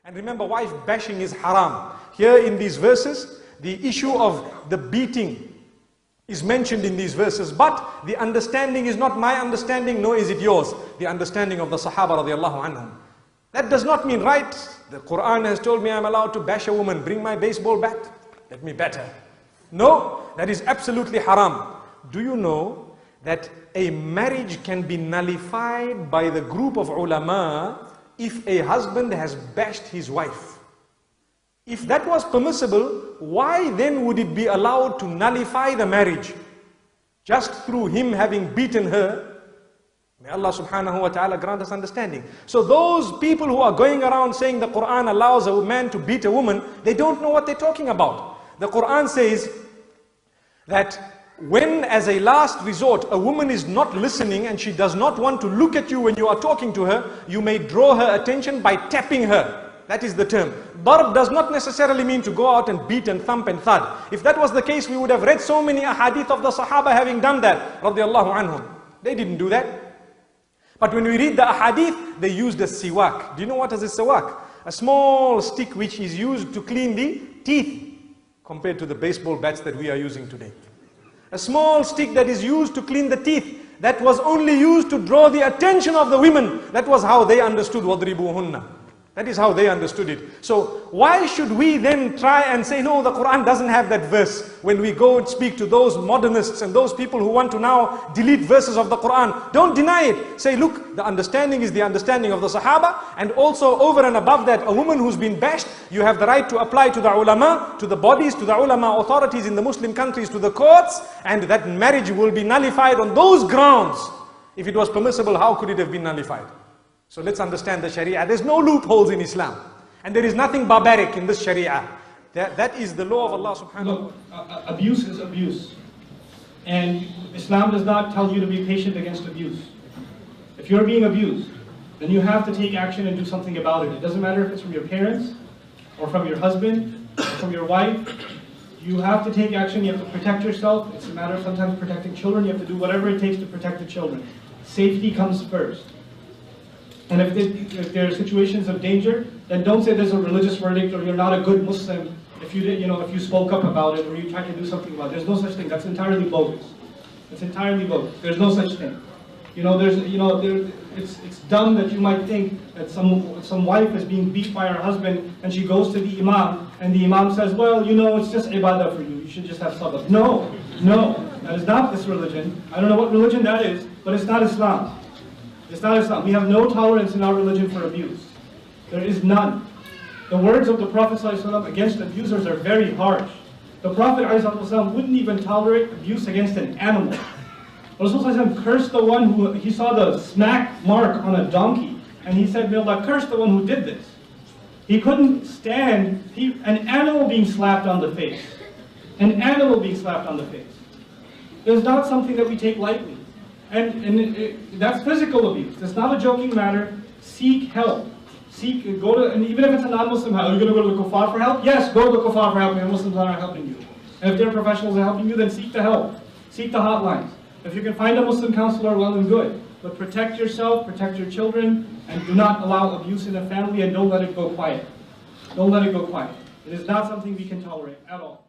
And remember, wife bashing is haram. Here in these verses, the issue of the beating is mentioned in these verses, but the understanding is not my understanding, nor is it yours. The understanding of the Sahaba radiallahu anhum. That does not mean, right, the Quran has told me I'm allowed to bash a woman. Bring my baseball bat, let me bat her. No, that is absolutely haram. Do you know that a marriage can be nullified by the group of ulama if a husband has bashed his wife? If that was permissible, why then would it be allowed to nullify the marriage? Just through him having beaten her. May Allah subhanahu wa ta'ala grant us understanding. So those people who are going around saying the Quran allows a man to beat a woman, they don't know what they're talking about. The Quran says that when, as a last resort, a woman is not listening and she does not want to look at you when you are talking to her, you may draw her attention by tapping her. That is the term. Darb does not necessarily mean to go out and beat and thump and thud. If that was the case, we would have read so many ahadith of the Sahaba having done that, radiallahu anhum. They didn't do that. But when we read the ahadith, they used a siwak. Do you know what is a siwak? A small stick which is used to clean the teeth, compared to the baseball bats that we are using today. A small stick that is used to clean the teeth, that was only used to draw the attention of the women. That was how they understood وَضْرِبُوهُنَّ. That is how they understood it. So why should we then try and say, no, the Quran doesn't have that verse, when we go and speak to those modernists and those people who want to now delete verses of the Quran? Don't deny it. Say, look, the understanding is the understanding of the Sahaba, and also over and above that, a woman who's been bashed, you have the right to apply to the ulama, to the bodies, to the ulama authorities in the Muslim countries, to the courts, and that marriage will be nullified on those grounds. If it was permissible, how could it have been nullified? So let's understand the Sharia. There's no loopholes in Islam. And there is nothing barbaric in this Sharia. That is the law of Allah subhanahu wa ta'ala. Abuse is abuse. And Islam does not tell you to be patient against abuse. If you're being abused, then you have to take action and do something about it. It doesn't matter if it's from your parents, or from your husband, or from your wife. You have to take action, you have to protect yourself. It's a matter of sometimes protecting children. You have to do whatever it takes to protect the children. Safety comes first. And if there are situations of danger, then don't say there's a religious verdict or you're not a good Muslim if you spoke up about it or you tried to do something about it. There's no such thing. That's entirely bogus. It's entirely bogus. There's no such thing. It's dumb that you might think that some wife is being beat by her husband and she goes to the imam and the imam says, well, it's just ibadah for you. You should just have sabr. No, that is not this religion. I don't know what religion that is, but it's not Islam. It's not Islam. We have no tolerance in our religion for abuse. There is none. The words of the Prophet ﷺ against abusers are very harsh. The Prophet ﷺ wouldn't even tolerate abuse against an animal. Rasulullah cursed the one who, he saw the smack mark on a donkey, and he said, may Allah curse the one who did this. He couldn't stand an animal being slapped on the face. An animal being slapped on the face. It's not something that we take lightly. And that's physical abuse. It's not a joking matter. Seek help. And even if it's a non-Muslim, are you going to go to the kuffar for help? Yes, go to the kuffar for help. And Muslims are helping you. And if they're professionals are helping you, then seek the help. Seek the hotlines. If you can find a Muslim counselor, well and good. But protect yourself, protect your children, and do not allow abuse in the family, and don't let it go quiet. Don't let it go quiet. It is not something we can tolerate at all.